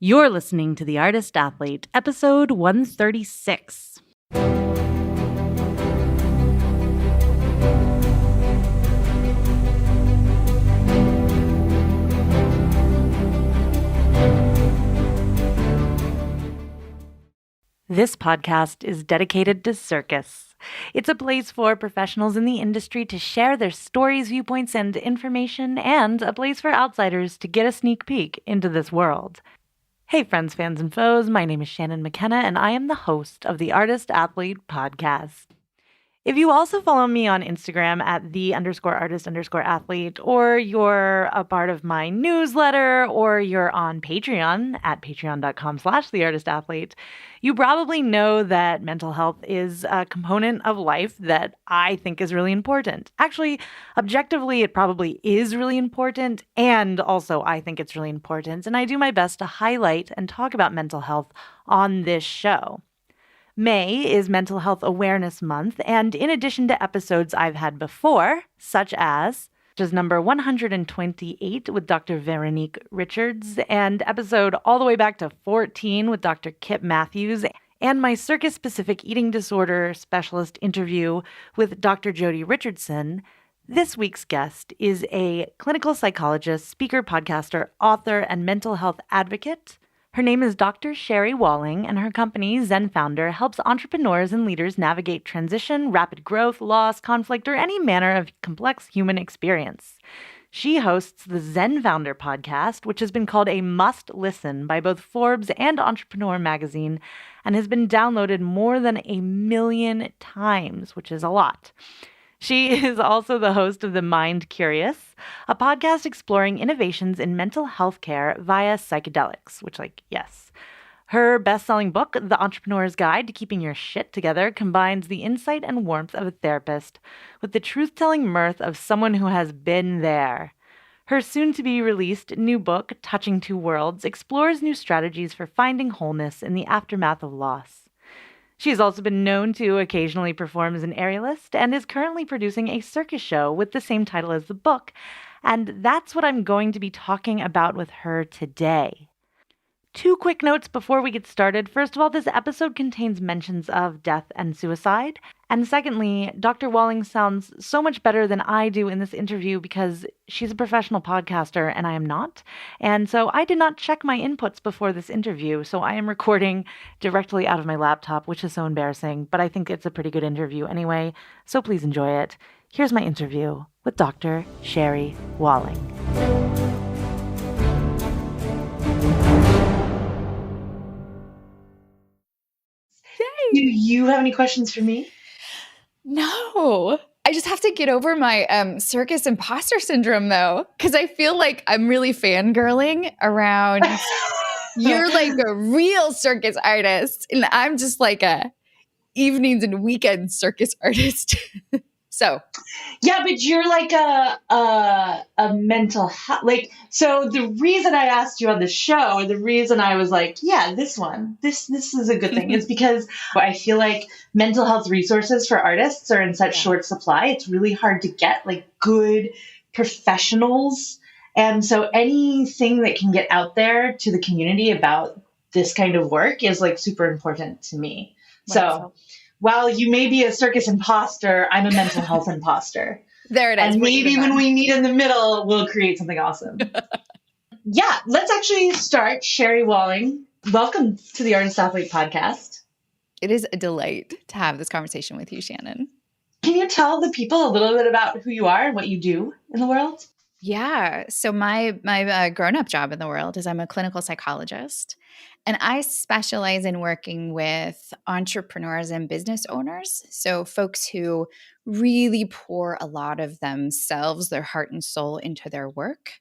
You're listening to The Artist Athlete, episode 136. This podcast is dedicated to Circus. It's a place for professionals in the industry to share their stories, viewpoints, and information, and a place for outsiders to get a sneak peek into this world. Hey friends, fans, and foes, my name is Shannon McKenna, and I am the host of the Artist Athlete podcast. If you also follow me on Instagram at _artist_athlete, or you're a part of my newsletter, or you're on Patreon at patreon.com/theartistathlete, you probably know that mental health is a component of life that I think is really important. Actually, objectively, it probably is really important, and also I think it's really important, and I do my best to highlight and talk about mental health on this show. May is Mental Health Awareness Month, and in addition to episodes I've had before, such as number 128 with Dr. Veronique Richards, and episode all the way back to 14 with Dr. Kip Matthews, and my circus-specific eating disorder specialist interview with Dr. Jodie Richardson, this week's guest is a clinical psychologist, speaker, podcaster, author, and mental health advocate. Her name is Dr. Sherry Walling, and her company, Zen Founder, helps entrepreneurs and leaders navigate transition, rapid growth, loss, conflict, or any manner of complex human experience. She hosts the Zen Founder podcast, which has been called a must-listen by both Forbes and Entrepreneur magazine, and has been downloaded more than 1 million times, which is a lot. She is also the host of The Mind Curious, a podcast exploring innovations in mental health care via psychedelics, which, yes. Her best-selling book, The Entrepreneur's Guide to Keeping Your Shit Together, combines the insight and warmth of a therapist with the truth-telling mirth of someone who has been there. Her soon-to-be-released new book, Touching Two Worlds, explores new strategies for finding wholeness in the aftermath of loss. She's also been known to occasionally perform as an aerialist and is currently producing a circus show with the same title as the book, and that's what I'm going to be talking about with her today. 2 quick notes before we get started. First of all, this episode contains mentions of death and suicide. And secondly, Dr. Walling sounds so much better than I do in this interview because she's a professional podcaster and I am not. And so I did not check my inputs before this interview, so I am recording directly out of my laptop, which is so embarrassing, but I think it's a pretty good interview anyway, so please enjoy it. Here's my interview with Dr. Sherry Walling. Do you have any questions for me? No. I just have to get over my circus imposter syndrome, though, because I feel like I'm really fangirling around you're like a real circus artist, and I'm just like a evenings and weekends circus artist. So, yeah, but you're like a mental health, so the reason I asked you on the show, the reason I was like, yeah, this is a good thing is because I feel like mental health resources for artists are in such short supply. It's really hard to get good professionals. And so anything that can get out there to the community about this kind of work is super important to me. So while you may be a circus imposter, I'm a mental health imposter. There it is. And maybe when we meet in the middle, we'll create something awesome. Yeah, let's actually start. Sherry Walling, welcome to the Artist Athlete podcast. It is a delight to have this conversation with you, Shannon. Can you tell the people a little bit about who you are and what you do in the world? Yeah. So my grown-up job in the world is I'm a clinical psychologist, and I specialize in working with entrepreneurs and business owners. So folks who really pour a lot of themselves, their heart and soul into their work.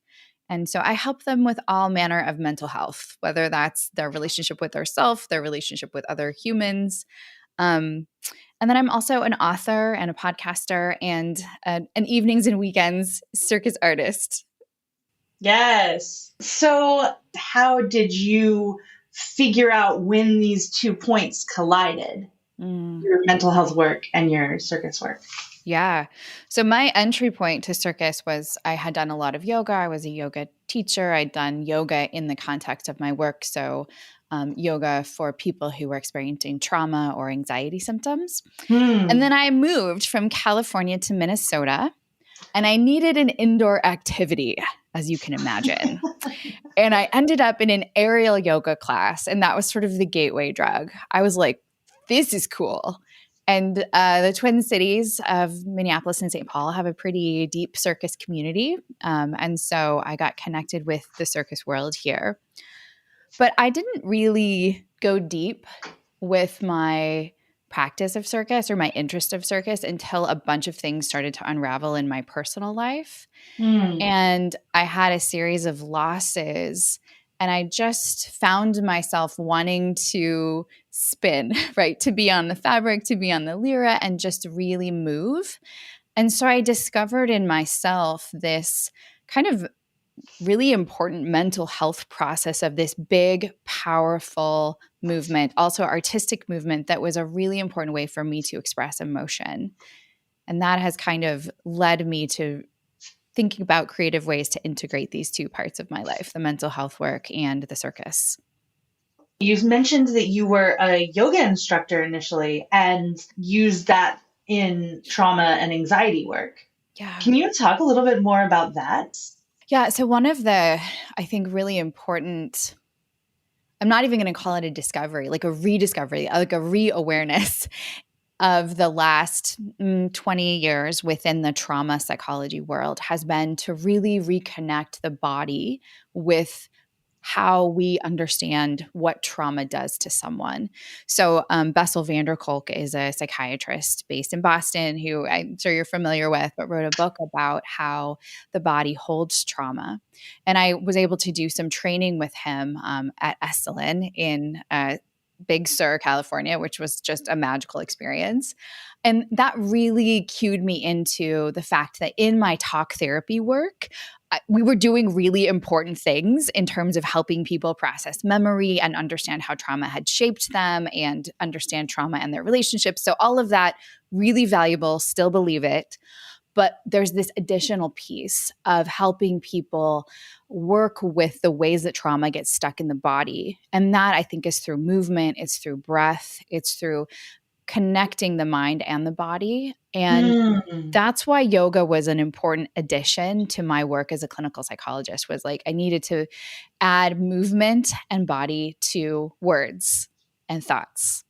And so I help them with all manner of mental health, whether that's their relationship with their self, their relationship with other humans. And then I'm also an author and a podcaster and an evenings and weekends circus artist. Yes. So how did you figure out when these 2 points collided, your mental health work and your circus work? Yeah. So my entry point to Circus was I had done a lot of yoga. I was a yoga teacher. I'd done yoga in the context of my work. So yoga for people who were experiencing trauma or anxiety symptoms. And then I moved from California to Minnesota, and I needed an indoor activity, as you can imagine. And I ended up in an aerial yoga class, and that was sort of the gateway drug. I was like, this is cool. And the Twin Cities of Minneapolis and St. Paul have a pretty deep circus community. And so I got connected with the circus world here. But I didn't really go deep with my practice of circus or my interest of circus until a bunch of things started to unravel in my personal life. And I had a series of losses, and I just found myself wanting to spin, right? To be on the fabric, to be on the lyra, and just really move. And so I discovered in myself this kind of really important mental health process of this big, powerful movement, also artistic movement that was a really important way for me to express emotion. And that has kind of led me to thinking about creative ways to integrate these two parts of my life, the mental health work and the circus. You've mentioned that you were a yoga instructor initially and used that in trauma and anxiety work. Yeah. Can you talk a little bit more about that? Yeah. So one of the, I think, really important, I'm not even going to call it a discovery, like a rediscovery, like a re-awareness of the last 20 years within the trauma psychology world has been to really reconnect the body with how we understand what trauma does to someone. So Bessel van der Kolk is a psychiatrist based in Boston who I'm sure you're familiar with, but wrote a book about how the body holds trauma. And I was able to do some training with him at Esalen in Big Sur, California, which was just a magical experience. And that really cued me into the fact that in my talk therapy work, we were doing really important things in terms of helping people process memory and understand how trauma had shaped them and understand trauma and their relationships. So all of that really valuable, still believe it. But there's this additional piece of helping people work with the ways that trauma gets stuck in the body. And that I think is through movement, it's through breath, it's through connecting the mind and the body. And that's why yoga was an important addition to my work as a clinical psychologist, was like I needed to add movement and body to words and thoughts.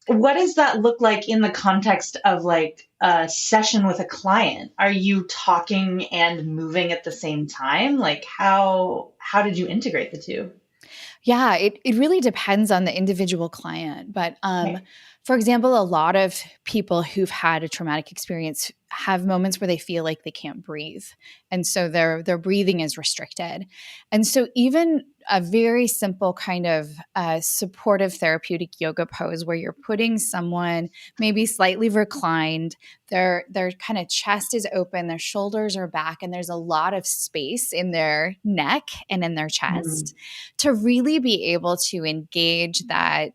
What does that look like in the context of like a session with a client? Are you talking and moving at the same time? Like how did you integrate the two? Yeah, it really depends on the individual client. But for example, a lot of people who've had a traumatic experience have moments where they feel like they can't breathe. And so their breathing is restricted. And so even a very simple kind of supportive therapeutic yoga pose where you're putting someone maybe slightly reclined, their kind of chest is open, their shoulders are back, and there's a lot of space in their neck and in their chest to really be able to engage that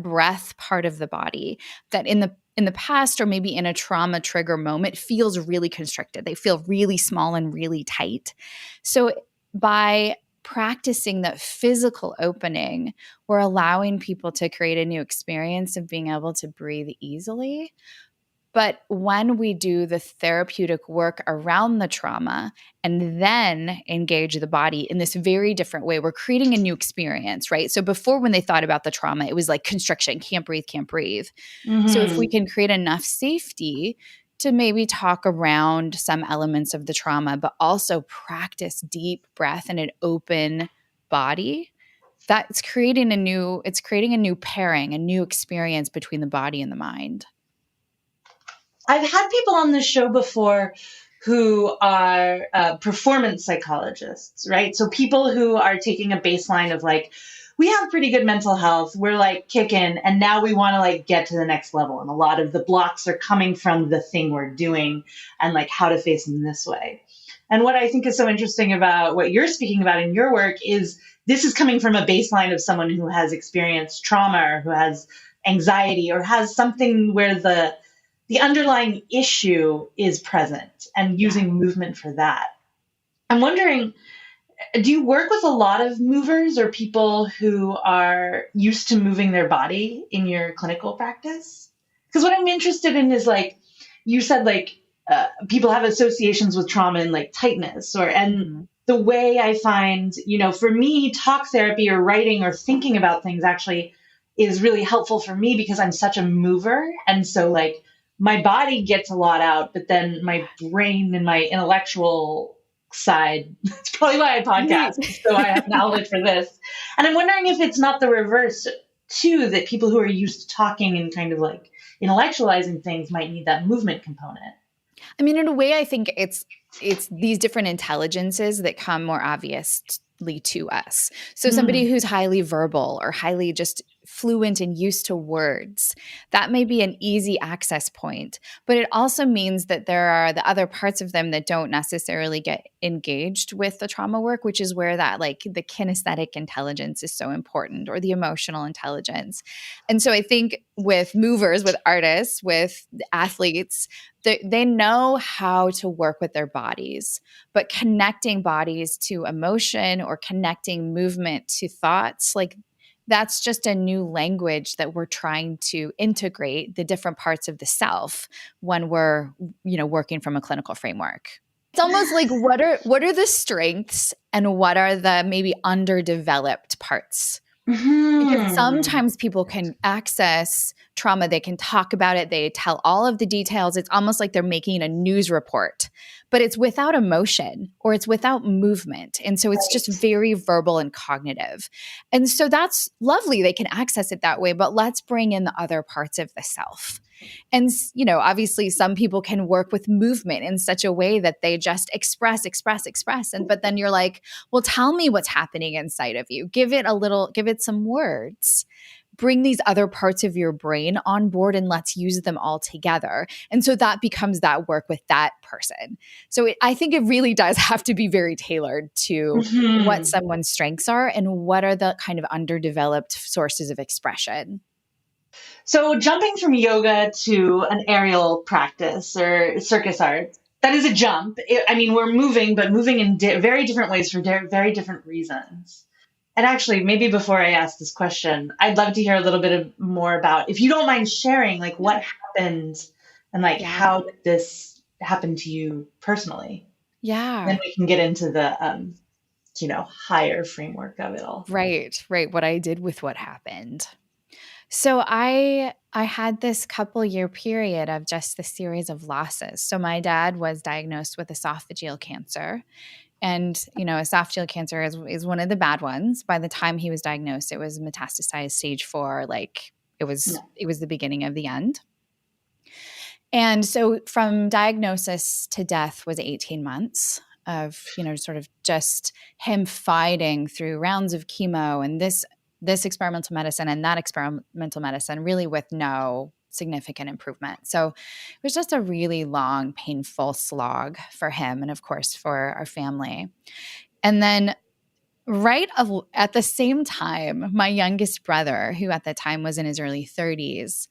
breath part of the body that in the past or maybe in a trauma trigger moment feels really constricted. They feel really small and really tight. So by practicing that physical opening, we're allowing people to create a new experience of being able to breathe easily. But when we do the therapeutic work around the trauma and then engage the body in this very different way, we're creating a new experience, right? So before, when they thought about the trauma, it was like constriction, can't breathe, can't breathe. So if we can create enough safety to maybe talk around some elements of the trauma, but also practice deep breath and an open body, that's creating a new pairing, a new experience between the body and the mind. I've had people on the show before who are performance psychologists, right? So people who are taking a baseline of like, we have pretty good mental health, we're like kicking, and now we want to like get to the next level. And a lot of the blocks are coming from the thing we're doing and like how to face them this way. And what I think is so interesting about what you're speaking about in your work is this is coming from a baseline of someone who has experienced trauma or who has anxiety or has something where the the underlying issue is present and using movement for that. I'm wondering, do you work with a lot of movers or people who are used to moving their body in your clinical practice? Because what I'm interested in is like, you said like people have associations with trauma and like tightness and the way I find, for me, talk therapy or writing or thinking about things actually is really helpful for me because I'm such a mover. And so like my body gets a lot out, but then my brain and my intellectual side, it's probably why I podcast. So I have an outlet for this. And I'm wondering if it's not the reverse too, that people who are used to talking and kind of like intellectualizing things might need that movement component. I mean, in a way, I think it's these different intelligences that come more obviously to us. So somebody who's highly verbal or highly just fluent and used to words, that may be an easy access point. But it also means that there are the other parts of them that don't necessarily get engaged with the trauma work, which is where that like the kinesthetic intelligence is so important, or the emotional intelligence. And so I think with movers, with artists, with athletes, they know how to work with their bodies, but connecting bodies to emotion or connecting movement to thoughts, like that's just a new language that we're trying to integrate the different parts of the self when we're, working from a clinical framework. It's almost like what are the strengths and what are the maybe underdeveloped parts? Because sometimes people can access trauma, they can talk about it, they tell all of the details. It's almost like they're making a news report, but it's without emotion or it's without movement. And so it's just very verbal and cognitive. And so that's lovely. They can access it that way, but let's bring in the other parts of the self. And, obviously some people can work with movement in such a way that they just express. But then you're like, well, tell me what's happening inside of you. Give it some words. Bring these other parts of your brain on board and let's use them all together. And so that becomes that work with that person. So I think it really does have to be very tailored to what someone's strengths are and what are the kind of underdeveloped sources of expression. So jumping from yoga to an aerial practice or circus art, that is a jump. We're moving, but moving in very different ways for very different reasons. And actually, maybe before I ask this question, I'd love to hear a little bit more about, if you don't mind sharing, like what happened and like how did this happen to you personally? Yeah. Then we can get into the, higher framework of it all. Right. What I did with what happened. So I had this couple year period of just the series of losses. So my dad was diagnosed with esophageal cancer. And, esophageal cancer is one of the bad ones. By the time he was diagnosed, it was metastasized stage 4. Like it was the beginning of the end. And so from diagnosis to death was 18 months of, sort of just him fighting through rounds of chemo and this experimental medicine and that experimental medicine, really with no significant improvement. So it was just a really long, painful slog for him and, of course, for our family. And then at the same time, my youngest brother, who at the time was in his early 30s,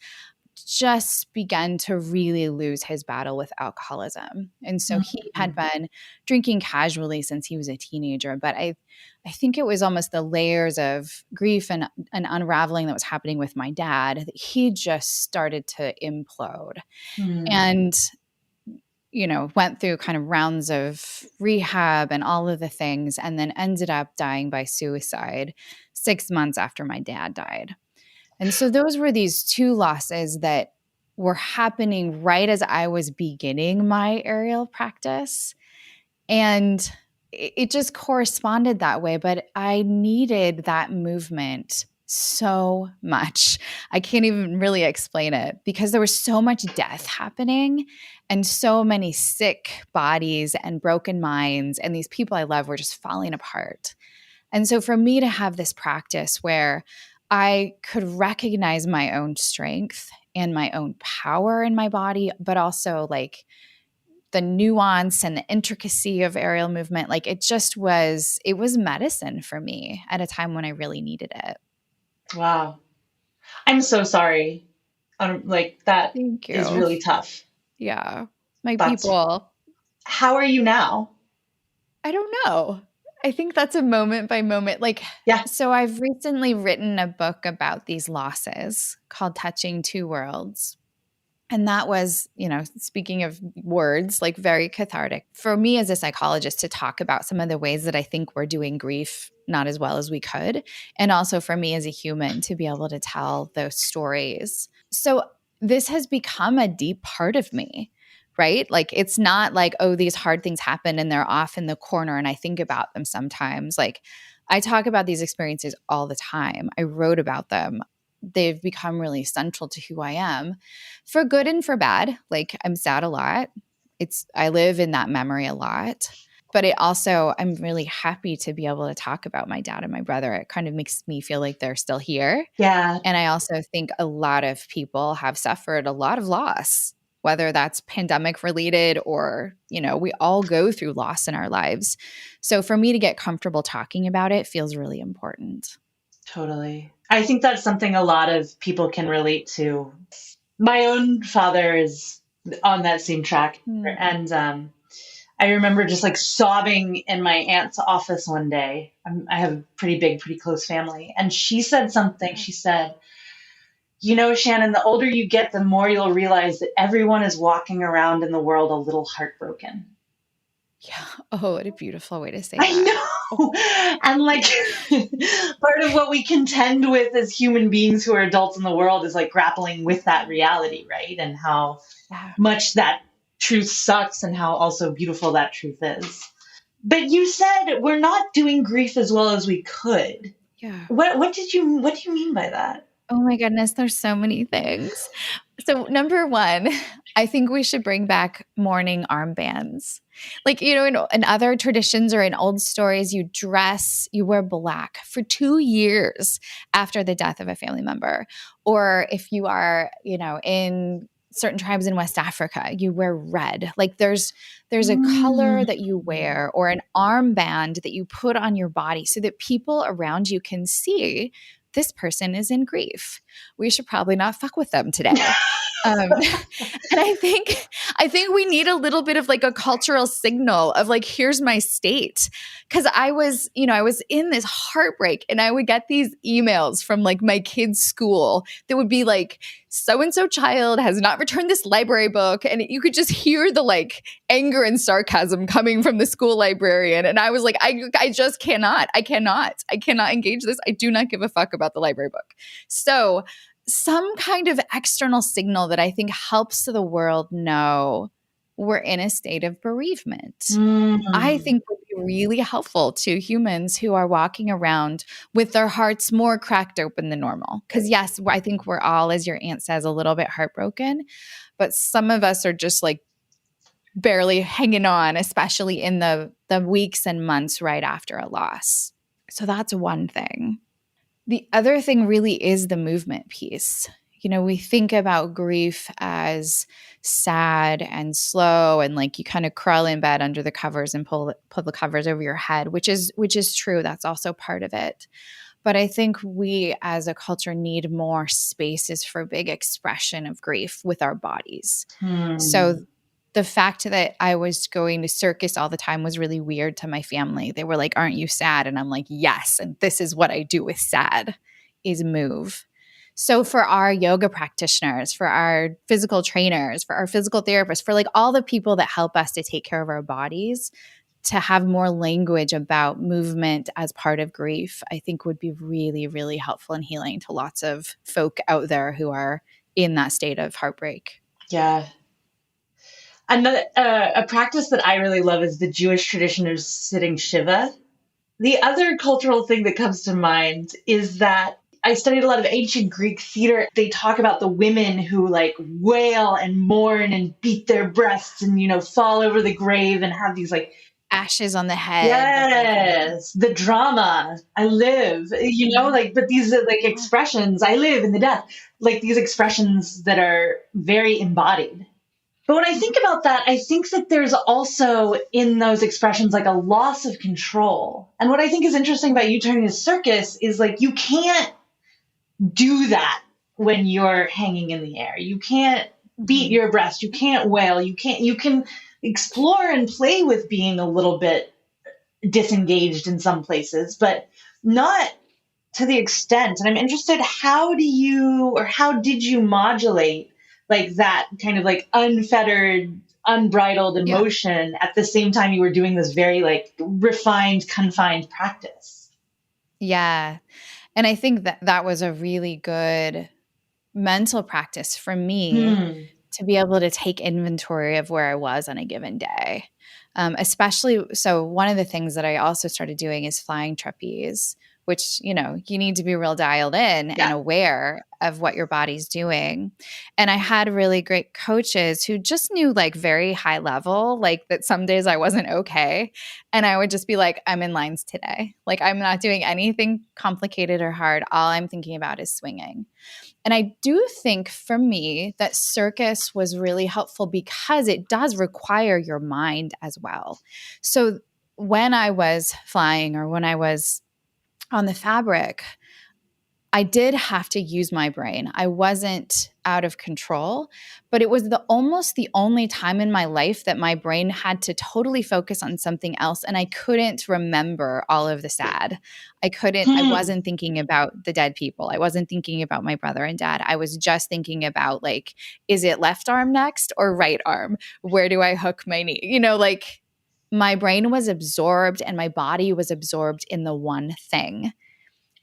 just began to really lose his battle with alcoholism. And so he had been drinking casually since he was a teenager. But I think it was almost the layers of grief and unraveling that was happening with my dad that he just started to implode. And, went through kind of rounds of rehab and all of the things, and then ended up dying by suicide 6 months after my dad died. And so those were these two losses that were happening right as I was beginning my aerial practice. And it just corresponded that way. But I needed that movement so much. I can't even really explain it because there was so much death happening and so many sick bodies and broken minds. And these people I love were just falling apart. And so for me to have this practice where I could recognize my own strength and my own power in my body, but also like the nuance and the intricacy of aerial movement. Like it was medicine for me at a time when I really needed it. Wow. I'm so sorry. Like that Thank is you. really tough. Yeah. My That's people. how are you now? I don't know. I think that's a moment by moment. Like, Yeah. so I've recently written a book about these losses called Touching Two Worlds. And that was, speaking of words, like very cathartic for me as a psychologist to talk about some of the ways that I think we're doing grief not as well as we could. And also for me as a human to be able to tell those stories. So this has become a deep part of me, right? Like it's not like, oh, these hard things happen and they're off in the corner and I think about them sometimes. Like I talk about these experiences all the time. I wrote about them. They've become really central to who I am for good and for bad. Like I'm sad a lot. I live in that memory a lot, but I'm really happy to be able to talk about my dad and my brother. It kind of makes me feel like they're still here. Yeah. And I also think a lot of people have suffered a lot of loss, whether that's pandemic related or, we all go through loss in our lives. So for me to get comfortable talking about it feels really important. Totally. I think that's something a lot of people can relate to. My own father is on that same track. And I remember just like sobbing in my aunt's office one day. I have a pretty close family. And she said something. She said, Shannon, the older you get, the more you'll realize that everyone is walking around in the world a little heartbroken. Yeah. Oh, what a beautiful way to say that. I know. And like part of what we contend with as human beings who are adults in the world is like grappling with that reality, right? And how much that truth sucks and how also beautiful that truth is. But you said we're not doing grief as well as we could. Yeah. What do you mean by that? Oh my goodness, there's so many things. So number one, I think we should bring back mourning armbands. Like, in other traditions or in old stories, you wear black for 2 years after the death of a family member. Or if you are, in certain tribes in West Africa, you wear red. Like there's a color that you wear or an armband that you put on your body so that people around you can see this person is in grief. We should probably not fuck with them today. And I think we need a little bit of like a cultural signal of like, here's my state. Cause I was in this heartbreak and I would get these emails from like my kids' school that would be like, so-and-so child has not returned this library book. And you could just hear the like anger and sarcasm coming from the school librarian. And I was like, I just cannot. I cannot engage this. I do not give a fuck about the library book. So some kind of external signal that I think helps the world know we're in a state of bereavement. I think would be really helpful to humans who are walking around with their hearts more cracked open than normal. Because yes, I think we're all, as your aunt says, a little bit heartbroken, but some of us are just like barely hanging on, especially in the weeks and months right after a loss. So that's one thing. The other thing really is the movement piece. We think about grief as sad and slow and like you kind of crawl in bed under the covers and pull the covers over your head, which is true. That's also part of it. But I think we as a culture need more spaces for big expression of grief with our bodies. So the fact that I was going to Circus all the time was really weird to my family. They were like, aren't you sad? And I'm like, yes. And this is what I do with sad is move. So for our yoga practitioners, for our physical trainers, for our physical therapists, for like all the people that help us to take care of our bodies, to have more language about movement as part of grief, I think would be really, really helpful and healing to lots of folk out there who are in that state of heartbreak. Yeah. Another a practice that I really love is the Jewish tradition of sitting Shiva. The other cultural thing that comes to mind is that I studied a lot of ancient Greek theater. They talk about the women who like wail and mourn and beat their breasts and, fall over the grave and have these like ashes on the head. Yes. The drama. I live, but these are like expressions. I live in the death, like these expressions that are very embodied. But when I think about that, I think that there's also in those expressions like a loss of control. And what I think is interesting about you turning to Circus is like you can't do that when you're hanging in the air. You can't beat your breast. You can't wail. You can explore and play with being a little bit disengaged in some places, but not to the extent. And I'm interested, how did you modulate like that kind of like unfettered, unbridled emotion at the same time you were doing this very like refined, confined practice? Yeah. And I think that was a really good mental practice for me to be able to take inventory of where I was on a given day. Especially, so one of the things that I also started doing is flying trapeze, which, you need to be real dialed in and aware of what your body's doing. And I had really great coaches who just knew like very high level, like that some days I wasn't okay. And I would just be like, I'm in lines today. Like I'm not doing anything complicated or hard. All I'm thinking about is swinging. And I do think for me that Circus was really helpful because it does require your mind as well. So when I was flying or when I was on the fabric, I did have to use my brain. I wasn't out of control, but it was almost the only time in my life that my brain had to totally focus on something else, and I couldn't remember all of the sad. I wasn't thinking about the dead people. I wasn't thinking about my brother and dad. I was just thinking about like, is it left arm next or right arm? Where do I hook my knee? Like my brain was absorbed and my body was absorbed in the one thing.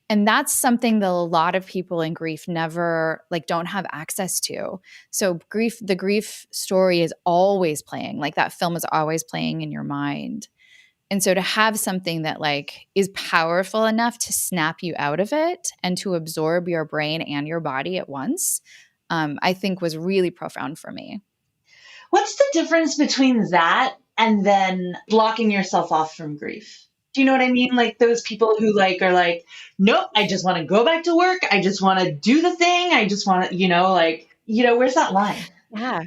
And that's something that a lot of people in grief never don't have access to. So the grief story is always playing, like that film is always playing in your mind. And so to have something that is powerful enough to snap you out of it and to absorb your brain and your body at once, I think was really profound for me. What's the difference between that and then blocking yourself off from grief? Do you know what I mean? Like those people who are like, nope, I just want to go back to work. I just want to do the thing. I just want to, where's that line? Yeah.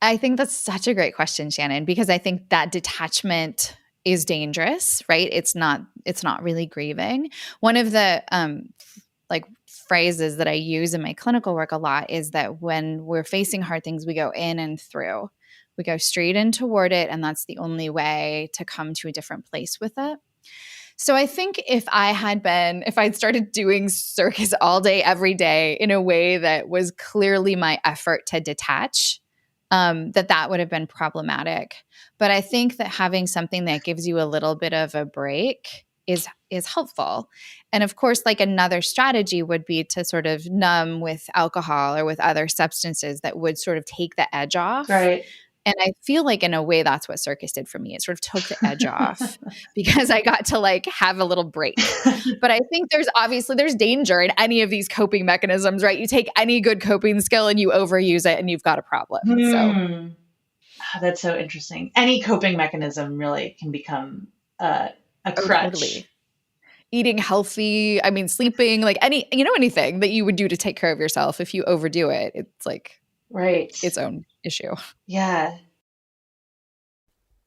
I think that's such a great question, Shannon, because I think that detachment is dangerous, right? It's not really grieving. One of the phrases that I use in my clinical work a lot is that when we're facing hard things, we go in and through. We go straight in toward it, and that's the only way to come to a different place with it. So I think if I'd started doing circus all day, every day in a way that was clearly my effort to detach, that would have been problematic. But I think that having something that gives you a little bit of a break is helpful. And of course, another strategy would be to sort of numb with alcohol or with other substances that would sort of take the edge off. Right. And I feel like in a way that's what Circus did for me. It sort of took the edge off because I got to have a little break. But I think there's danger in any of these coping mechanisms, right? You take any good coping skill and you overuse it and you've got a problem. So that's so interesting. Any coping mechanism really can become a crutch. Totally. Eating healthy, sleeping, anything that you would do to take care of yourself. If you overdo it, it's right. its own issue. Yeah.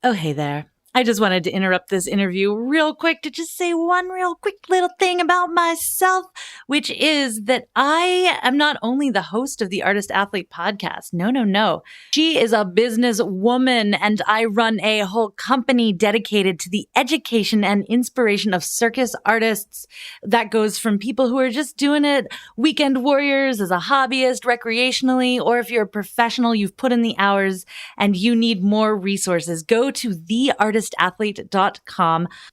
Oh, hey there. I just wanted to interrupt this interview real quick to just say one real quick little thing about myself, which is that I am not only the host of the Artist Athlete podcast. No. She is a businesswoman, and I run a whole company dedicated to the education and inspiration of circus artists. That goes from people who are just doing it, weekend warriors as a hobbyist, recreationally, or if you're a professional, you've put in the hours and you need more resources, go to theartistathlete.com.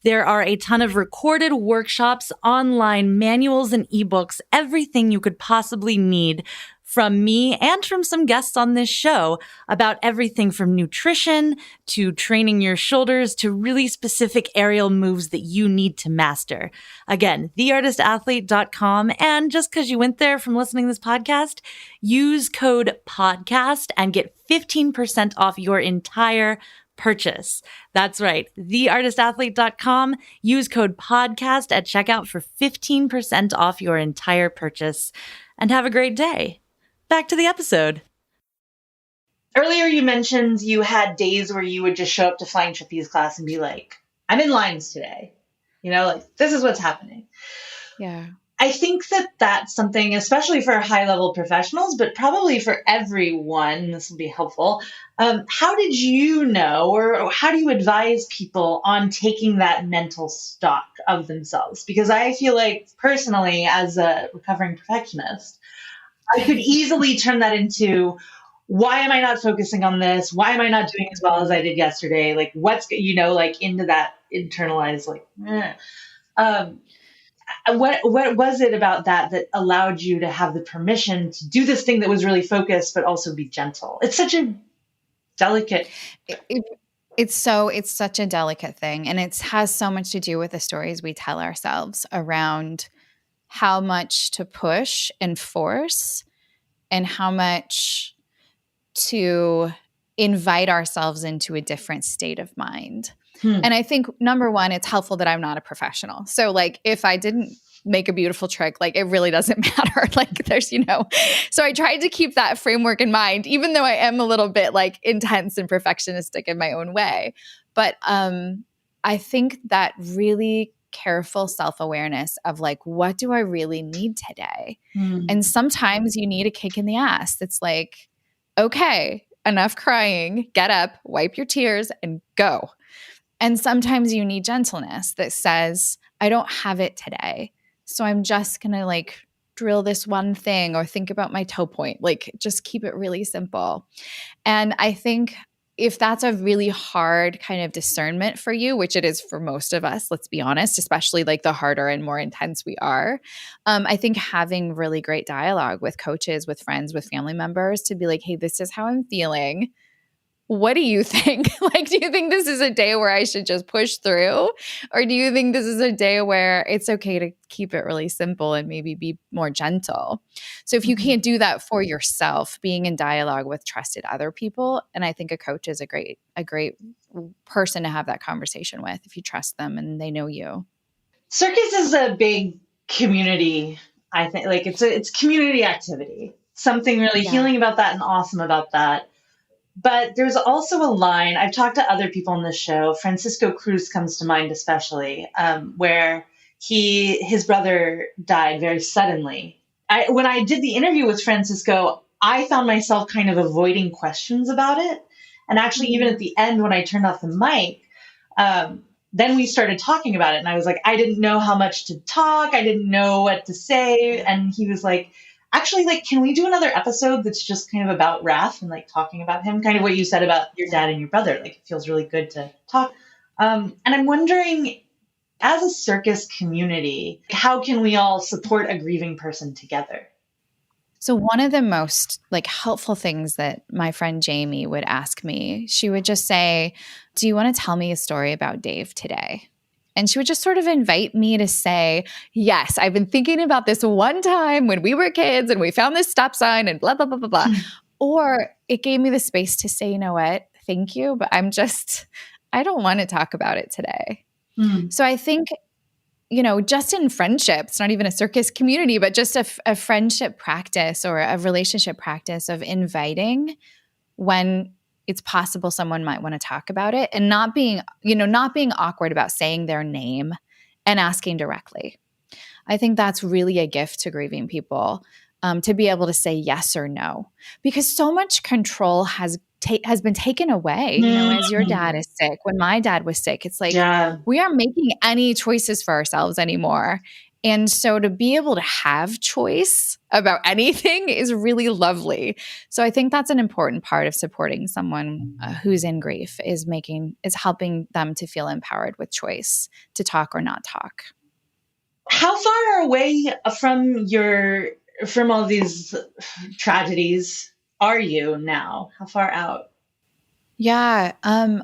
There are a ton of recorded workshops, online manuals and ebooks, everything you could possibly need from me and from some guests on this show about everything from nutrition to training your shoulders to really specific aerial moves that you need to master. Again, theartistathlete.com. And just because you went there from listening to this podcast, use code PODCAST and get 15% off your entire purchase. That's right. Theartistathlete.com. Use code PODCAST at checkout for 15% off your entire purchase. And have a great day. Back to the episode. Earlier you mentioned you had days where you would just show up to flying trapeze class and be like, I'm in lines today. This is what's happening. Yeah. I think that that's something, especially for high-level professionals, but probably for everyone, this will be helpful. How did you know, or how do you advise people on taking that mental stock of themselves? Because I feel like personally, as a recovering perfectionist, I could easily turn that into, why am I not focusing on this? Why am I not doing as well as I did yesterday? Like, what's, like into that internalized, like, um, what was it about that allowed you to have the permission to do this thing that was really focused but also be gentle? It's such a delicate. It's such a delicate thing, and it has so much to do with the stories we tell ourselves around how much to push and force and how much to invite ourselves into a different state of mind. And I think, number one, it's helpful that I'm not a professional. So like if I didn't make a beautiful trick, like it really doesn't matter. Like there's, so I tried to keep that framework in mind, even though I am a little bit like intense and perfectionistic in my own way. But I think that really careful self-awareness of like, what do I really need today? And sometimes you need a kick in the ass. That's like, okay, enough crying, get up, wipe your tears and go. And sometimes you need gentleness that says, I don't have it today. So I'm just going to like drill this one thing or think about my toe point, like just keep it really simple. And I think if that's a really hard kind of discernment for you, which it is for most of us, let's be honest, especially like the harder and more intense we are, I think having really great dialogue with coaches, with friends, with family members to be like, hey, this is how I'm feeling. What do you think? Like, do you think this is a day where I should just push through? Or do you think this is a day where it's okay to keep it really simple and maybe be more gentle? So if you can't do that for yourself, being in dialogue with trusted other people, and I think a coach is a great person to have that conversation with if you trust them and they know you. Circus is a big community, I think. Like it's community activity. Something really healing about that and awesome about that. But there's also a line, I've talked to other people on this show, Francisco Cruz comes to mind especially, where his brother died very suddenly. When I did the interview with Francisco, I found myself kind of avoiding questions about it. And actually, even at the end, when I turned off the mic, then we started talking about it. And I was like, I didn't know how much to talk. I didn't know what to say. And he was like, actually, like, can we do another episode that's just kind of about Raph and like talking about him? Kind of what you said about your dad and your brother. Like, it feels really good to talk. And I'm wondering, as a circus community, how can we all support a grieving person together? So one of the most like helpful things that my friend Jamie would ask me, she would just say, do you want to tell me a story about Dave today? And she would just sort of invite me to say, yes, I've been thinking about this one time when we were kids and we found this stop sign and blah, blah, blah, blah, blah. Or it gave me the space to say, you know what, thank you, but I don't want to talk about it today. So I think, just in friendships, not even a circus community, but just a friendship practice or a relationship practice of inviting when it's possible someone might want to talk about it and not being awkward about saying their name and asking directly. I think that's really a gift to grieving people, to be able to say yes or no, because so much control has been taken away, as your dad is sick. When my dad was sick, it's like we aren't making any choices for ourselves anymore. And so to be able to have choice about anything is really lovely. So I think that's an important part of supporting someone who's in grief is helping them to feel empowered with choice to talk or not talk. How far away from all these tragedies are you now? How far out? Yeah,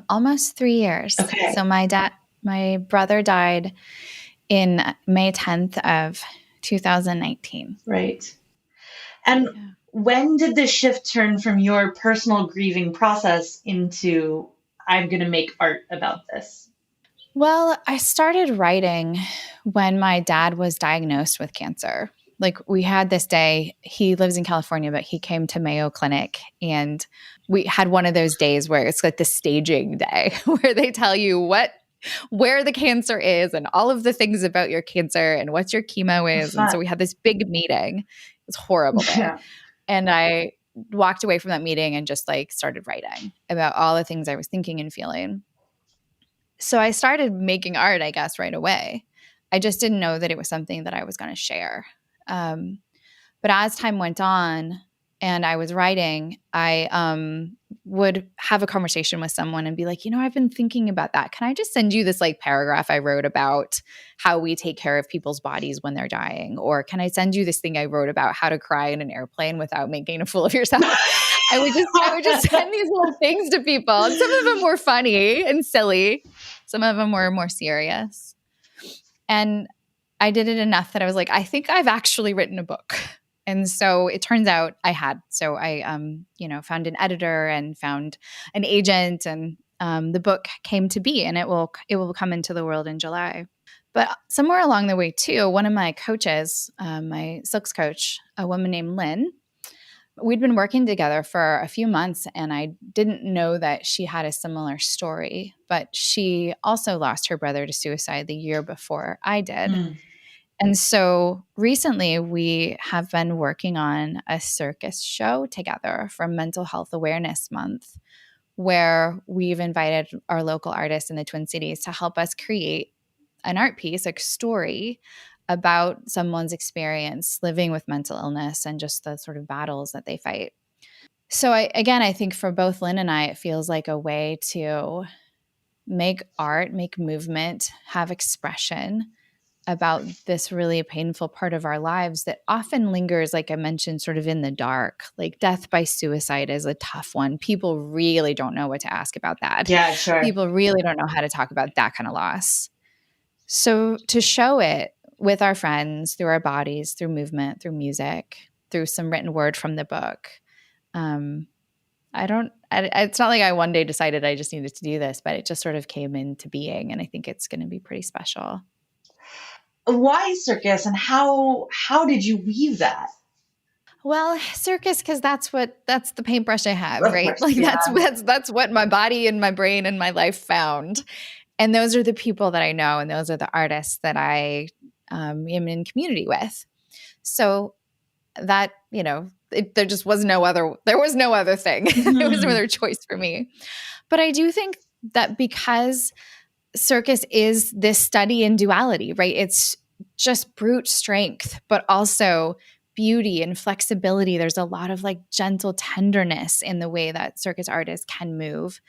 almost 3 years. Okay. So my brother died in May 10th of 2019. Right. And when did the shift turn from your personal grieving process into, I'm going to make art about this? Well, I started writing when my dad was diagnosed with cancer. Like we had this day, he lives in California, but he came to Mayo Clinic and we had one of those days where it's like the staging day where they tell you what where the cancer is and all of the things about your cancer and what your chemo is. And so we had this big meeting. It was a horrible day. Yeah. And I walked away from that meeting and just like started writing about all the things I was thinking and feeling. So I started making art, I guess, right away. I just didn't know that it was something that I was going to share. But as time went on and I was writing, I would have a conversation with someone and be like, I've been thinking about that. Can I just send you this like paragraph I wrote about how we take care of people's bodies when they're dying? Or can I send you this thing I wrote about how to cry in an airplane without making a fool of yourself? I would just send these little things to people. And some of them were funny and silly. Some of them were more serious. And I did it enough that I was like, I think I've actually written a book. And so it turns out I had. So I, found an editor and found an agent, and the book came to be, and it will come into the world in July. But somewhere along the way too, one of my coaches, my silks coach, a woman named Lynn, we'd been working together for a few months, and I didn't know that she had a similar story, but she also lost her brother to suicide the year before I did. Mm. And so recently we have been working on a circus show together for Mental Health Awareness Month, where we've invited our local artists in the Twin Cities to help us create an art piece, a story about someone's experience living with mental illness and just the sort of battles that they fight. So I think for both Lynn and I, it feels like a way to make art, make movement, have expression about this really painful part of our lives that often lingers, like I mentioned, sort of in the dark. Like death by suicide is a tough one. People really don't know what to ask about that. Yeah, sure. People really don't know how to talk about that kind of loss. So to show it with our friends, through our bodies, through movement, through music, through some written word from the book, it's not like I one day decided I just needed to do this, but it just sort of came into being, and I think it's going to be pretty special. Why circus, and how did you weave that? Well, circus, because that's the paintbrush I have, right? Like yeah. that's what my body and my brain and my life found, and those are the people that I know, and those are the artists that I am in community with. So that there just was no other. There was no other thing. Mm-hmm. There was no other choice for me. But I do think that because circus is this study in duality, right? It's just brute strength, but also beauty and flexibility. There's a lot of like gentle tenderness in the way that circus artists can move.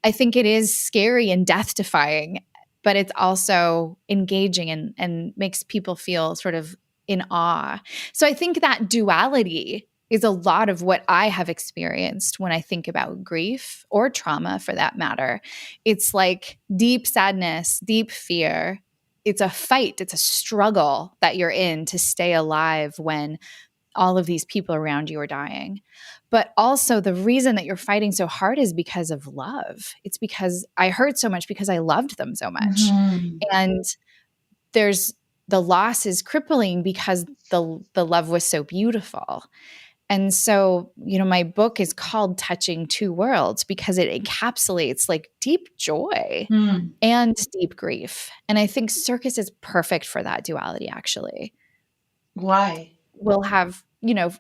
I think it is scary and death-defying, but it's also engaging and makes people feel sort of in awe. So I think that duality is a lot of what I have experienced when I think about grief or trauma, for that matter. It's like deep sadness, deep fear. It's a fight. It's a struggle that you're in to stay alive when all of these people around you are dying. But also the reason that you're fighting so hard is because of love. It's because I hurt so much because I loved them so much. Mm-hmm. And the loss is crippling because the love was so beautiful. And so, my book is called Touching Two Worlds because it encapsulates like deep joy and deep grief. And I think circus is perfect for that duality, actually. Why? We'll have,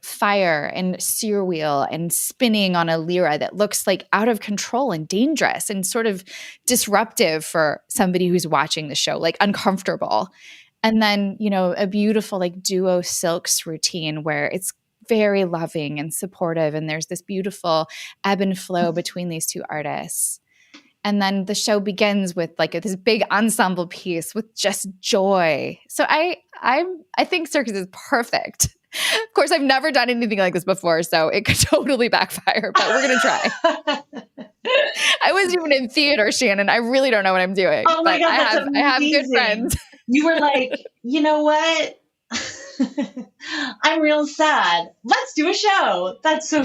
fire and sear wheel and spinning on a lyra that looks like out of control and dangerous and sort of disruptive for somebody who's watching the show, like uncomfortable. And then, a beautiful like duo silks routine where it's very loving and supportive, and there's this beautiful ebb and flow between these two artists. And then the show begins with like this big ensemble piece with just joy. So I think circus is perfect. Of course, I've never done anything like this before, so it could totally backfire, but we're going to try. I wasn't even in theater, Shannon. I really don't know what I'm doing. Oh my God, I have good friends. You were like, you know what? I'm real sad. Let's do a show. That's so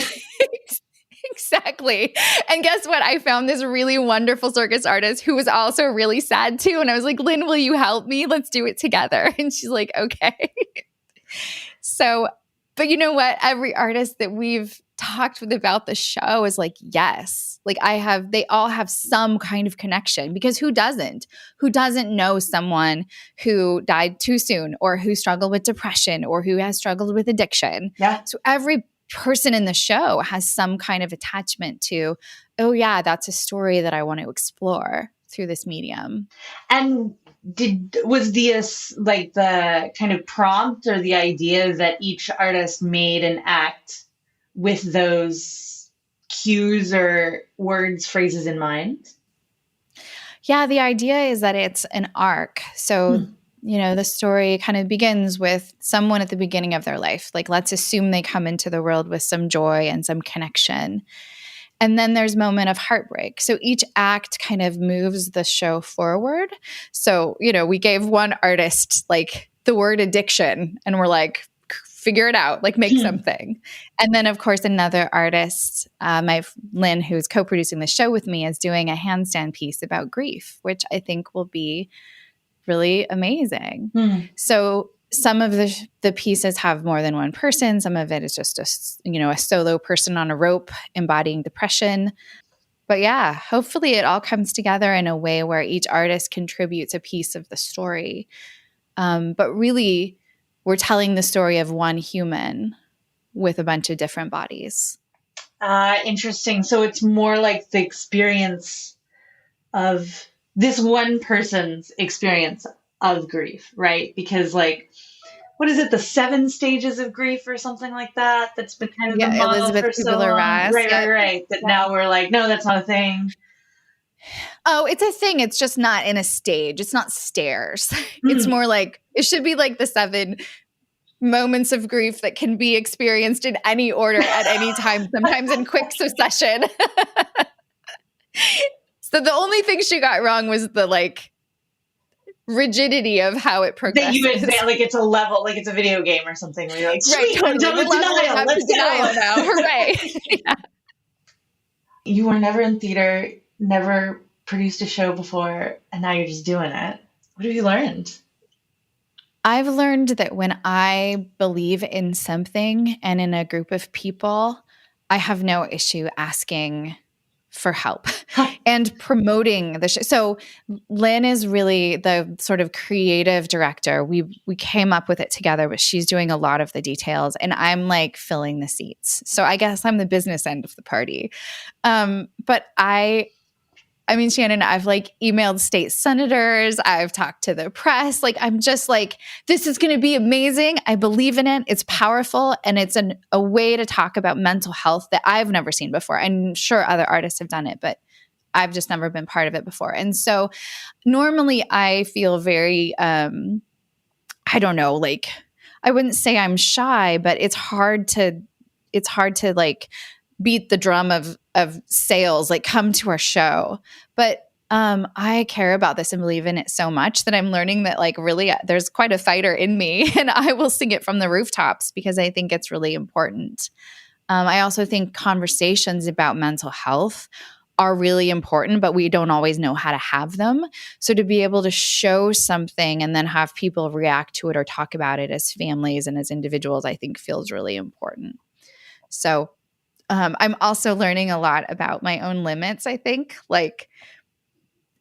Exactly. And guess what? I found this really wonderful circus artist who was also really sad too. And I was like, Lynn, will you help me? Let's do it together. And she's like, okay. So, but you know what? Every artist that we've talked with about the show is like, yes, like they all have some kind of connection, because who doesn't know someone who died too soon, or who struggled with depression, or who has struggled with addiction. Yeah. So every person in the show has some kind of attachment to, oh yeah, that's a story that I want to explore through this medium. And was the kind of prompt or the idea that each artist made an act with those cues or words, phrases in mind? Yeah, the idea is that it's an arc. So, the story kind of begins with someone at the beginning of their life. Like, let's assume they come into the world with some joy and some connection. And then there's moment of heartbreak. So each act kind of moves the show forward. So, we gave one artist like the word addiction, and we're like, figure it out, like make something. And then of course, another artist, Lynn, who's co-producing the show with me, is doing a handstand piece about grief, which I think will be really amazing. So some of the pieces have more than one person. Some of it is just a solo person on a rope embodying depression. But yeah, hopefully it all comes together in a way where each artist contributes a piece of the story. But really, we're telling the story of one human with a bunch of different bodies. Interesting. So it's more like the experience of this one person's experience of grief, right? Because what is it? The 7 stages of grief or something like that? That's been kind of the model Elizabeth for so long. Right. That now we're like, no, that's not a thing. Oh, it's a thing. It's just not in a stage. It's not stairs. It's more like, it should be like the 7 moments of grief that can be experienced in any order at any time, sometimes in quick succession. So the only thing she got wrong was the rigidity of how it progresses. It's a level, like it's a video game or something where you're like, sweet, right, I'm done with denial. Let's go. Now. Hooray. Yeah. You were never in theater, never produced a show before, and now you're just doing it. What have you learned? I've learned that when I believe in something and in a group of people, I have no issue asking for help and promoting the show. So Lynn is really the sort of creative director. We came up with it together, but she's doing a lot of the details, and I'm like filling the seats. So I guess I'm the business end of the party. But I mean, Shannon, I've emailed state senators. I've talked to the press. I'm just this is going to be amazing. I believe in it. It's powerful. And it's a way to talk about mental health that I've never seen before. I'm sure other artists have done it, but I've just never been part of it before. And so normally I feel very, I don't know, I wouldn't say I'm shy, but it's hard to beat the drum of sales, come to our show. But I care about this and believe in it so much that I'm learning that really there's quite a fighter in me, and I will sing it from the rooftops because I think it's really important. I also think conversations about mental health are really important, but we don't always know how to have them. So to be able to show something and then have people react to it or talk about it as families and as individuals, I think feels really important. So I'm also learning a lot about my own limits, I think.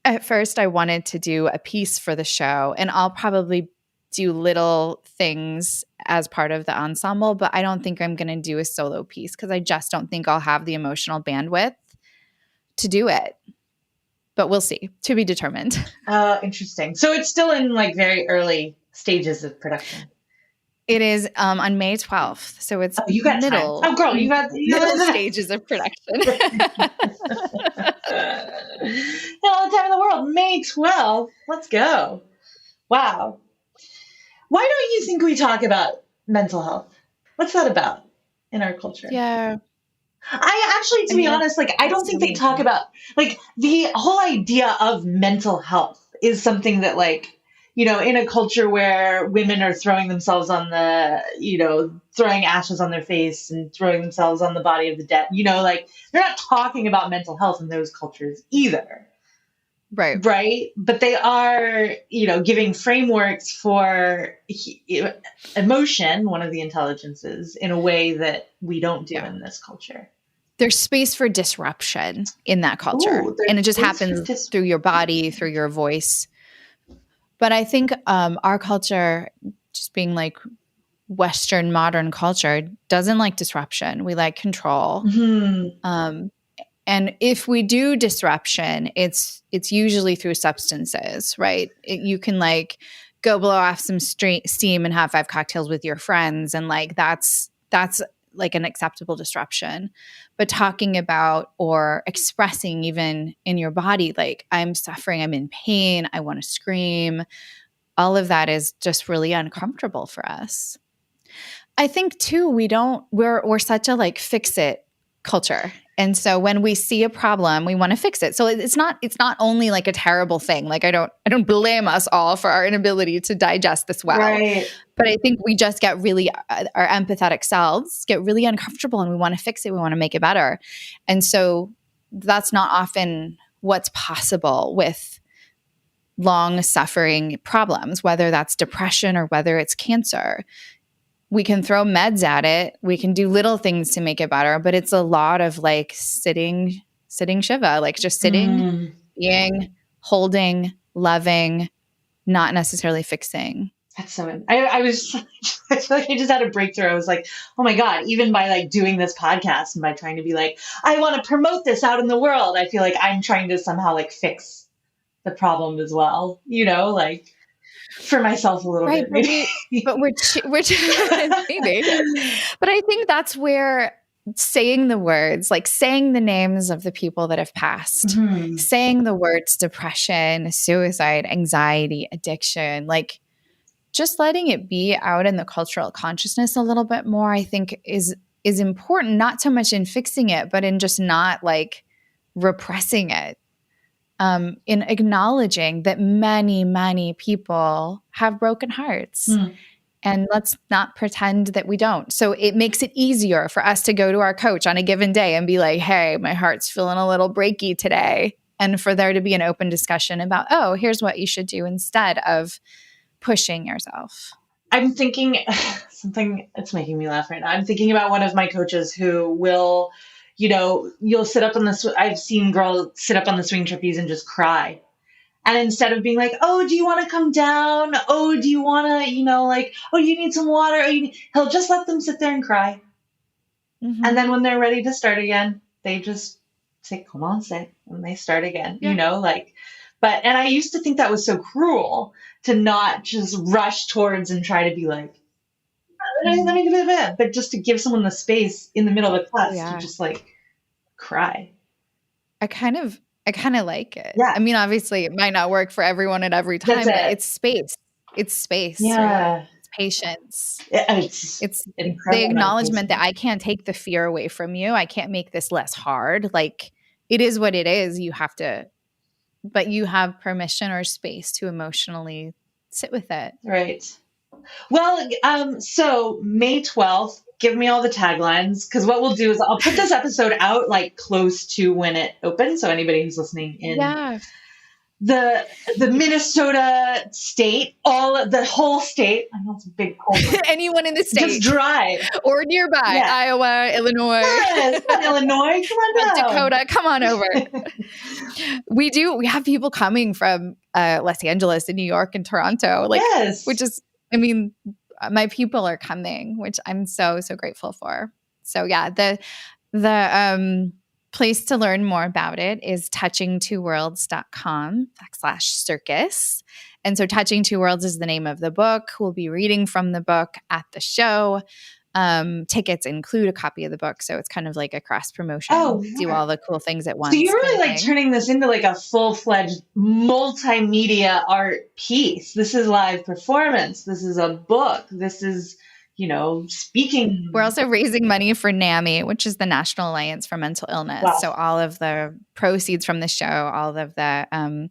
At first, I wanted to do a piece for the show, and I'll probably do little things as part of the ensemble, but I don't think I'm going to do a solo piece because I just don't think I'll have the emotional bandwidth to do it. But we'll see. To be determined. Interesting. So it's still in very early stages of production. It is on May 12th, so it's you got middle. Time. Oh, girl, you got middle stages of production. All the time in the world, May 12th. Let's go! Wow. Why don't you think we talk about mental health? What's that about in our culture? Yeah. I actually, to be honest, I don't think they talk about the whole idea of mental health is something that in a culture where women are throwing themselves on throwing ashes on their face and throwing themselves on the body of the dead, they're not talking about mental health in those cultures either. right? But they are, giving frameworks for emotion, one of the intelligences, in a way that we don't do in this culture. There's space for disruption in that culture. Ooh, and it just happens through your body, through your voice. But I think our culture, just being like Western modern culture, doesn't like disruption. We like control. Mm-hmm. And if we do disruption, it's usually through substances, right? You can like go blow off some steam and have 5 cocktails with your friends, and like that's like an acceptable disruption. But talking about or expressing even in your body, like I'm suffering, I'm in pain, I want to scream, all of that is just really uncomfortable for us. I think too, we're such a like fix it culture. And so when we see a problem, we want to fix it. So it's not only like a terrible thing. Like I don't blame us all for our inability to digest this well. Right. But I think we just get really, our empathetic selves get really uncomfortable, and we want to fix it. We want to make it better. And so that's not often what's possible with long suffering problems, whether that's depression or whether it's cancer. We can throw meds at it. We can do little things to make it better, but it's a lot of like sitting Shiva, like just sitting, being, holding, loving, not necessarily fixing. That's so. I feel like I just had a breakthrough. I was like, oh my God, even by like doing this podcast and by trying to be like, I want to promote this out in the world, I feel like I'm trying to somehow like fix the problem as well, like for myself a little bit. Maybe. But we're maybe. But I think that's where saying the words, like saying the names of the people that have passed, saying the words depression, suicide, anxiety, addiction, like just letting it be out in the cultural consciousness a little bit more, I think is important, not so much in fixing it, but in just not like repressing it. In acknowledging that many, many people have broken hearts. And let's not pretend that we don't. So it makes it easier for us to go to our coach on a given day and be like, hey, my heart's feeling a little breaky today. And for there to be an open discussion about, oh, here's what you should do instead of pushing yourself. I'm thinking something that's making me laugh right now. I'm thinking about one of my coaches who will, you'll sit up on I've seen girls sit up on the swing trapeze and just cry. And instead of being like, oh, do you want to come down? Oh, do you want to, like, oh, you need some water? He'll just let them sit there and cry. And then when they're ready to start again, they just say, come on, sit. And they start again, and I used to think that was so cruel to not just rush towards and try to be like, but just to give someone the space in the middle of the class to just like cry. I kind of like it. Yeah. I mean, obviously it might not work for everyone at every time, but it's space. It's space. Yeah. Right? It's patience. It's the acknowledgement that I can't take the fear away from you. I can't make this less hard. Like it is what it is. But you have permission or space to emotionally sit with it. Right. Well, so May 12th, give me all the taglines, because what we'll do is I'll put this episode out like close to when it opens. So anybody who's listening in the Minnesota state, the whole state, I know it's a big cold one. Anyone in the state. Just drive. Or nearby, Iowa, Illinois. Yes, Illinois, come on down. Dakota, come on over. We have people coming from Los Angeles and New York and Toronto, which is, I mean, my people are coming, which I'm so, so grateful for. So yeah, the place to learn more about it is touching2worlds.com/circus. And so Touching Two Worlds is the name of the book. We'll be reading from the book at the show. Tickets include a copy of the book. So it's kind of like a cross promotion. Do all the cool things at once. So you're really like turning this into like a full-fledged multimedia art piece. This is live performance. This is a book. This is, speaking. We're also raising money for NAMI, which is the National Alliance for Mental Illness. Wow. So all of the proceeds from the show, all of the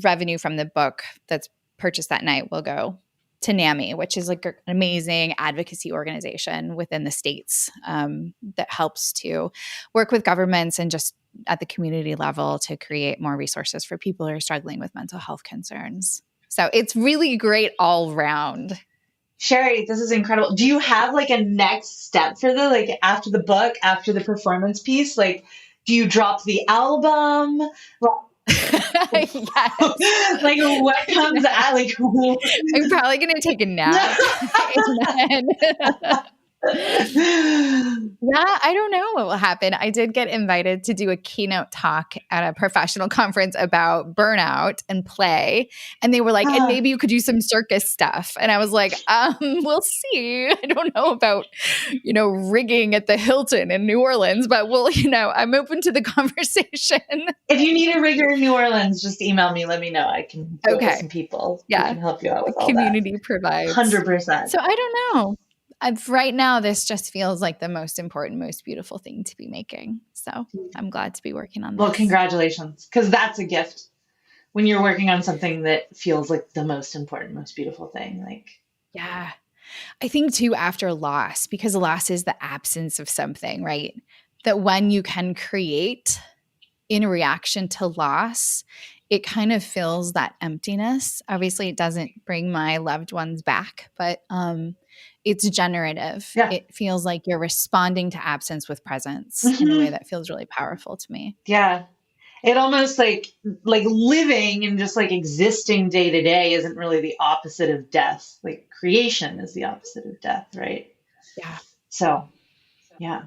revenue from the book that's purchased that night will go to NAMI, which is like an amazing advocacy organization within the states that helps to work with governments and just at the community level to create more resources for people who are struggling with mental health concerns. So it's really great all round. Sherry, this is incredible. Do you have like a next step for after the book, after the performance piece? Like, do you drop the album? Yes. Like, what comes out? Like, I'm probably going to take a nap. Yeah, I don't know what will happen. I did get invited to do a keynote talk at a professional conference about burnout and play. And they were like, and maybe you could do some circus stuff. And I was like, we'll see. I don't know about, rigging at the Hilton in New Orleans, but I'm open to the conversation. If you need a rigger in New Orleans, just email me. Let me know. I can go with some people who can help you out with all community that. Provides. 100%. So I don't know. Right now, this just feels like the most important, most beautiful thing to be making. So I'm glad to be working on this. Well, congratulations, because that's a gift when you're working on something that feels like the most important, most beautiful thing. Yeah. I think too, after loss, because loss is the absence of something, right? That when you can create in reaction to loss, it kind of fills that emptiness. Obviously, it doesn't bring my loved ones back, but it's generative. Yeah. It feels like you're responding to absence with presence in a way that feels really powerful to me. Yeah. It almost like living and just existing day to day isn't really the opposite of death. Like creation is the opposite of death, right? Yeah. So, yeah.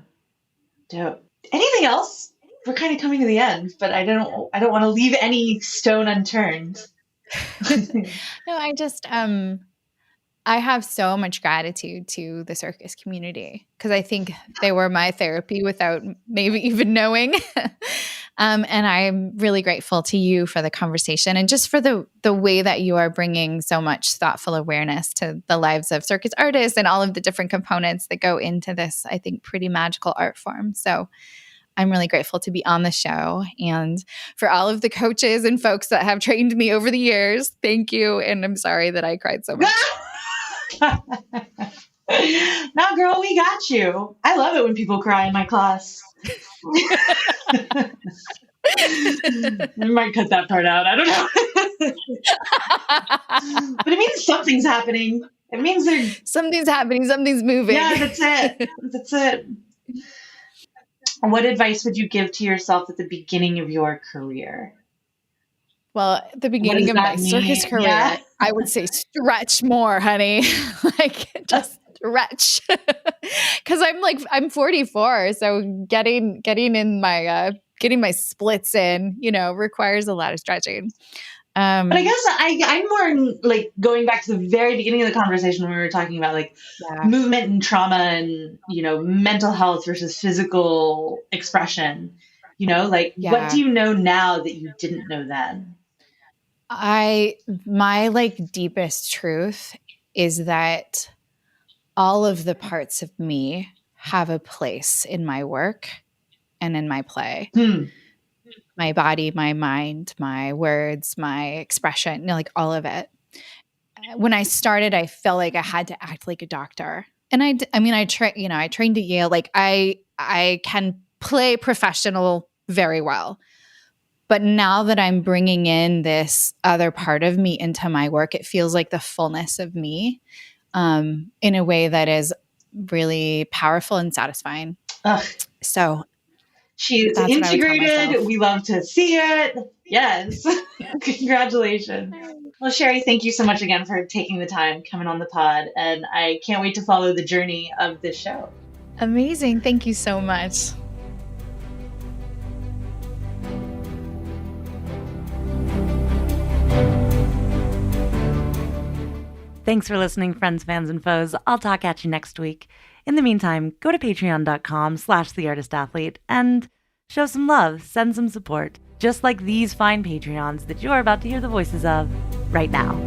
Dope. Anything else? We're kind of coming to the end, but I don't want to leave any stone unturned. No, I just I have so much gratitude to the circus community because I think they were my therapy without maybe even knowing. And I'm really grateful to you for the conversation and just for the way that you are bringing so much thoughtful awareness to the lives of circus artists and all of the different components that go into this, I think, pretty magical art form. So I'm really grateful to be on the show. And for all of the coaches and folks that have trained me over the years, thank you. And I'm sorry that I cried so much. No, girl, we got you. I love it when people cry in my class. I might cut that part out. I don't know. But it means something's happening. It means something's happening. Something's moving. Yeah, that's it. That's it. What advice would you give to yourself at the beginning of your career? Well, at the beginning of my circus career, I would say stretch more, honey. Just stretch. Because I'm 44, so getting in my getting my splits in, requires a lot of stretching. But I guess I'm more going back to the very beginning of the conversation when we were talking about movement and trauma and mental health versus physical expression. What do you know now that you didn't know then? My deepest truth is that all of the parts of me have a place in my work and in my play. My body, my mind, my words, my expression, all of it. When I started, I felt like I had to act like a doctor. And I trained at Yale. I can play professional very well. But now that I'm bringing in this other part of me into my work, it feels like the fullness of me in a way that is really powerful and satisfying. So she's integrated. We love to see it. Yes. Congratulations. Well, Sherry, thank you so much again for taking the time, coming on the pod. And I can't wait to follow the journey of this show. Amazing. Thank you so much. Thanks for listening, friends, fans, and foes. I'll talk at you next week. In the meantime, go to patreon.com/theartistathlete and show some love, send some support, just like these fine Patreons that you're about to hear the voices of right now.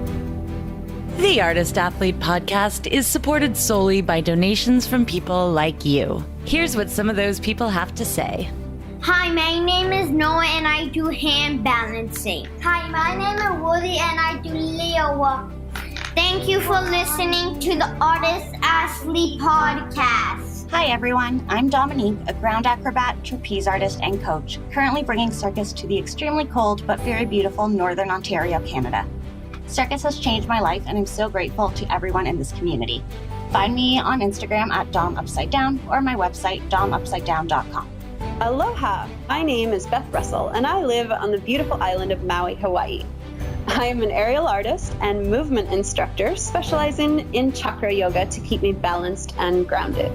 The Artist Athlete podcast is supported solely by donations from people like you. Here's what some of those people have to say. Hi, my name is Noah and I do hand balancing. Hi, my name is Woody and I do Leo walk. Thank you for listening to the Artist Athlete podcast. Hi everyone, I'm Dominique, a ground acrobat, trapeze artist, and coach, currently bringing Circus to the extremely cold but very beautiful Northern Ontario, Canada. Circus has changed my life and I'm so grateful to everyone in this community. Find me on Instagram at DomUpsideDown or my website domupsidedown.com. Aloha! My name is Beth Russell and I live on the beautiful island of Maui, Hawaii. I am an aerial artist and movement instructor specializing in chakra yoga to keep me balanced and grounded.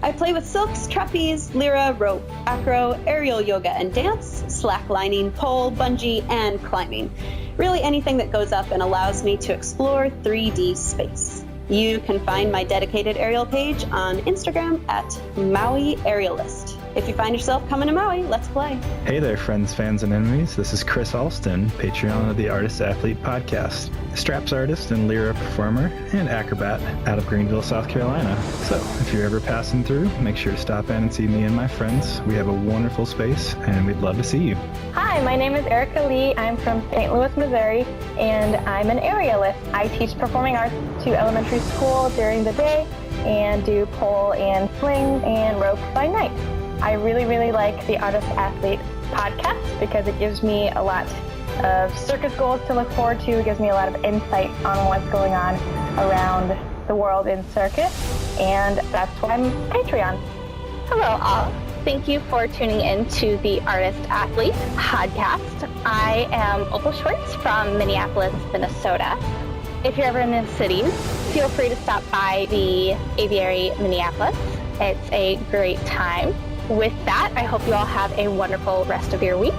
I play with silks, trapeze, lyra, rope, acro, aerial yoga and dance, slacklining, pole, bungee, and climbing. Really anything that goes up and allows me to explore 3D space. You can find my dedicated aerial page on Instagram at Maui Aerialist. If you find yourself coming to Maui, let's play. Hey there, friends, fans, and enemies. This is Chris Alston, Patreon of the Artist Athlete Podcast, straps artist and lyra performer and acrobat out of Greenville, South Carolina. So if you're ever passing through, make sure to stop in and see me and my friends. We have a wonderful space, and we'd love to see you. Hi, my name is Erica Lee. I'm from St. Louis, Missouri, and I'm an aerialist. I teach performing arts to elementary school during the day and do pole and swing and rope by night. I really, really like the Artist Athlete podcast because it gives me a lot of circus goals to look forward to. It gives me a lot of insight on what's going on around the world in circus, and that's why I'm Patreon. Hello all. Thank you for tuning in to the Artist Athlete podcast. I am Opal Schwartz from Minneapolis, Minnesota. If you're ever in the cities, feel free to stop by the Aviary Minneapolis. It's a great time. With that, I hope you all have a wonderful rest of your week,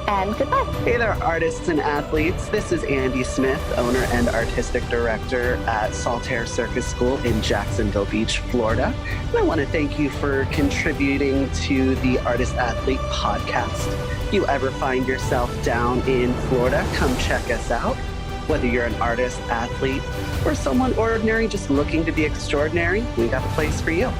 and goodbye. Hey there, artists and athletes. This is Andy Smith, owner and artistic director at Saltaire Circus School in Jacksonville Beach, Florida. And I want to thank you for contributing to the Artist Athlete podcast. If you ever find yourself down in Florida, come check us out. Whether you're an artist, athlete, or someone ordinary just looking to be extraordinary, we got a place for you.